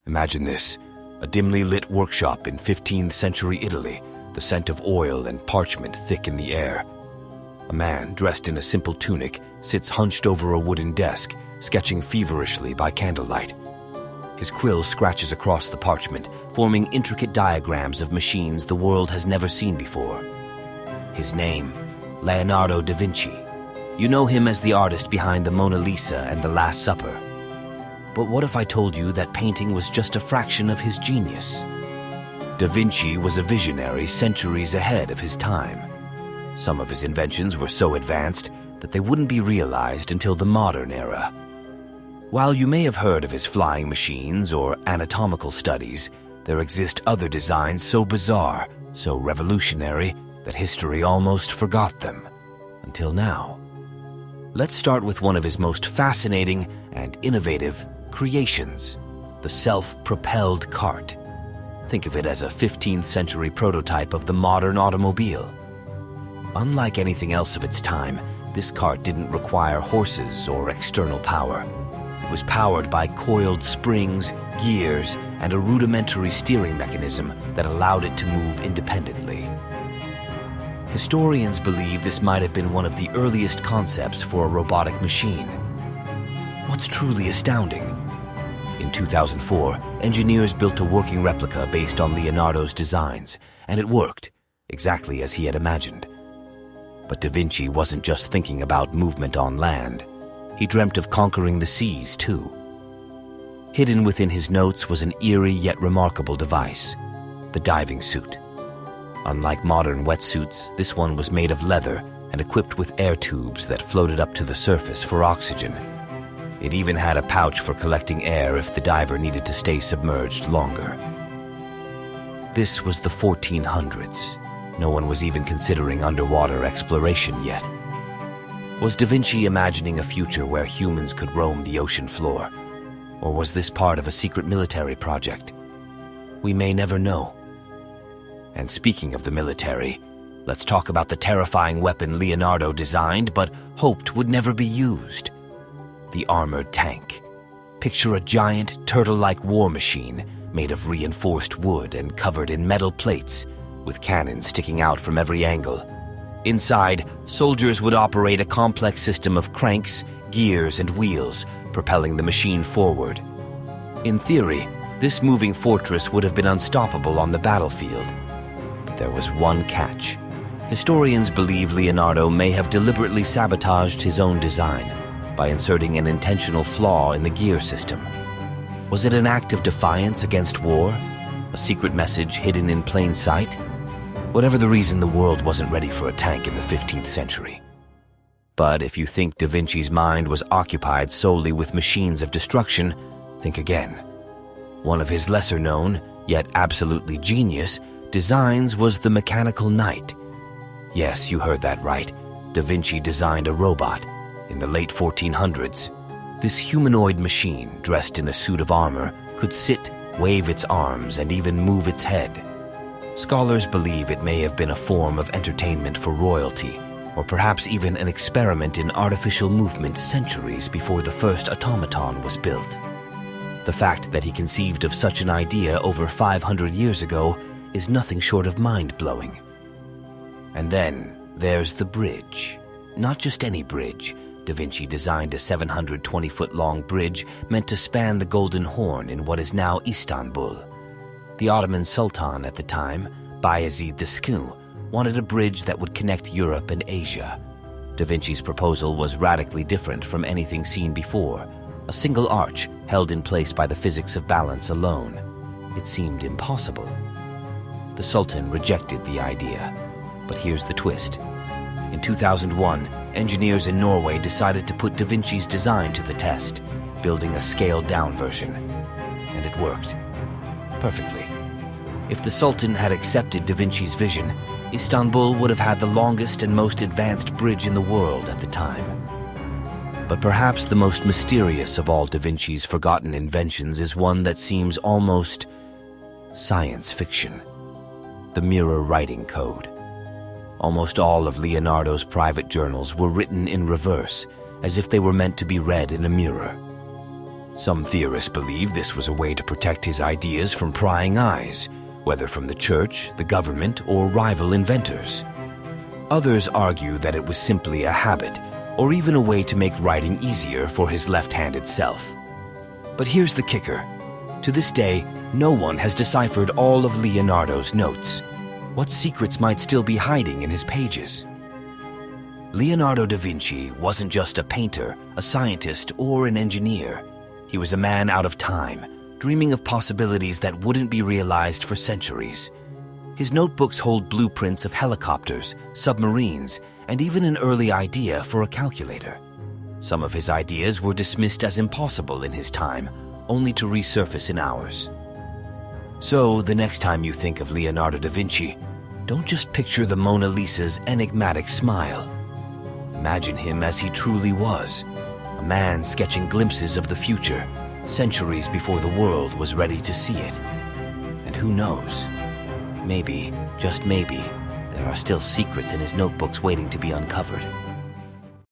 Imagine this, a dimly lit workshop in 15th century Italy, the scent of oil and parchment thick in the air. A man, dressed in a simple tunic, sits hunched over a wooden desk, sketching feverishly by candlelight. His quill scratches across the parchment, forming intricate diagrams of machines the world has never seen before. His name, Leonardo da Vinci. You know him as the artist behind the Mona Lisa and the Last Supper. But what if I told you that painting was just a fraction of his genius? Da Vinci was a visionary centuries ahead of his time. Some of his inventions were so advanced that they wouldn't be realized until the modern era. While you may have heard of his flying machines or anatomical studies, there exist other designs so bizarre, so revolutionary, that history almost forgot them. Until now. Let's start with one of his most fascinating and innovative creations, the self-propelled cart. Think of it as a 15th century prototype of the modern automobile. Unlike anything else of its time, this cart didn't require horses or external power. It was powered by coiled springs, gears, and a rudimentary steering mechanism that allowed it to move independently. Historians believe this might have been one of the earliest concepts for a robotic machine. What's truly astounding? In 2004, engineers built a working replica based on Leonardo's designs, and it worked, exactly as he had imagined. But Da Vinci wasn't just thinking about movement on land. He dreamt of conquering the seas, too. Hidden within his notes was an eerie yet remarkable device, the diving suit. Unlike modern wetsuits, this one was made of leather and equipped with air tubes that floated up to the surface for oxygen. It even had a pouch for collecting air if the diver needed to stay submerged longer. This was the 1400s. No one was even considering underwater exploration yet. Was Da Vinci imagining a future where humans could roam the ocean floor? Or was this part of a secret military project? We may never know. And speaking of the military, let's talk about the terrifying weapon Leonardo designed but hoped would never be used. The armored tank. Picture a giant, turtle-like war machine made of reinforced wood and covered in metal plates, with cannons sticking out from every angle. Inside, soldiers would operate a complex system of cranks, gears, and wheels, propelling the machine forward. In theory, this moving fortress would have been unstoppable on the battlefield. But there was one catch. Historians believe Leonardo may have deliberately sabotaged his own design by inserting an intentional flaw in the gear system. Was it an act of defiance against war? A secret message hidden in plain sight? Whatever the reason, the world wasn't ready for a tank in the 15th century. But if you think Da Vinci's mind was occupied solely with machines of destruction, think again. One of his lesser-known, yet absolutely genius, designs was the mechanical knight. Yes, you heard that right. Da Vinci designed a robot in the late 1400s. This humanoid machine, dressed in a suit of armor, could sit, wave its arms, and even move its head. Scholars believe it may have been a form of entertainment for royalty, or perhaps even an experiment in artificial movement centuries before the first automaton was built. The fact that he conceived of such an idea over 500 years ago is nothing short of mind-blowing. And then there's the bridge. Not just any bridge. Da Vinci designed a 720-foot-long bridge meant to span the Golden Horn in what is now Istanbul. The Ottoman Sultan at the time, Bayezid II, wanted a bridge that would connect Europe and Asia. Da Vinci's proposal was radically different from anything seen before, a single arch held in place by the physics of balance alone. It seemed impossible. The Sultan rejected the idea. But here's the twist. In 2001, engineers in Norway decided to put Da Vinci's design to the test, building a scaled-down version. And it worked. Perfectly. If the Sultan had accepted Da Vinci's vision, Istanbul would have had the longest and most advanced bridge in the world at the time. But perhaps the most mysterious of all Da Vinci's forgotten inventions is one that seems almost science fiction. The mirror writing code. Almost all of Leonardo's private journals were written in reverse, as if they were meant to be read in a mirror. Some theorists believe this was a way to protect his ideas from prying eyes, whether from the church, the government, or rival inventors. Others argue that it was simply a habit, or even a way to make writing easier for his left-handed self. But here's the kicker. To this day, no one has deciphered all of Leonardo's notes. What secrets might still be hiding in his pages? Leonardo da Vinci wasn't just a painter, a scientist, or an engineer. He was a man out of time, dreaming of possibilities that wouldn't be realized for centuries. His notebooks hold blueprints of helicopters, submarines, and even an early idea for a calculator. Some of his ideas were dismissed as impossible in his time, only to resurface in ours. So, the next time you think of Leonardo da Vinci, don't just picture the Mona Lisa's enigmatic smile. Imagine him as he truly was, a man sketching glimpses of the future, centuries before the world was ready to see it. And who knows? Maybe, just maybe, there are still secrets in his notebooks waiting to be uncovered.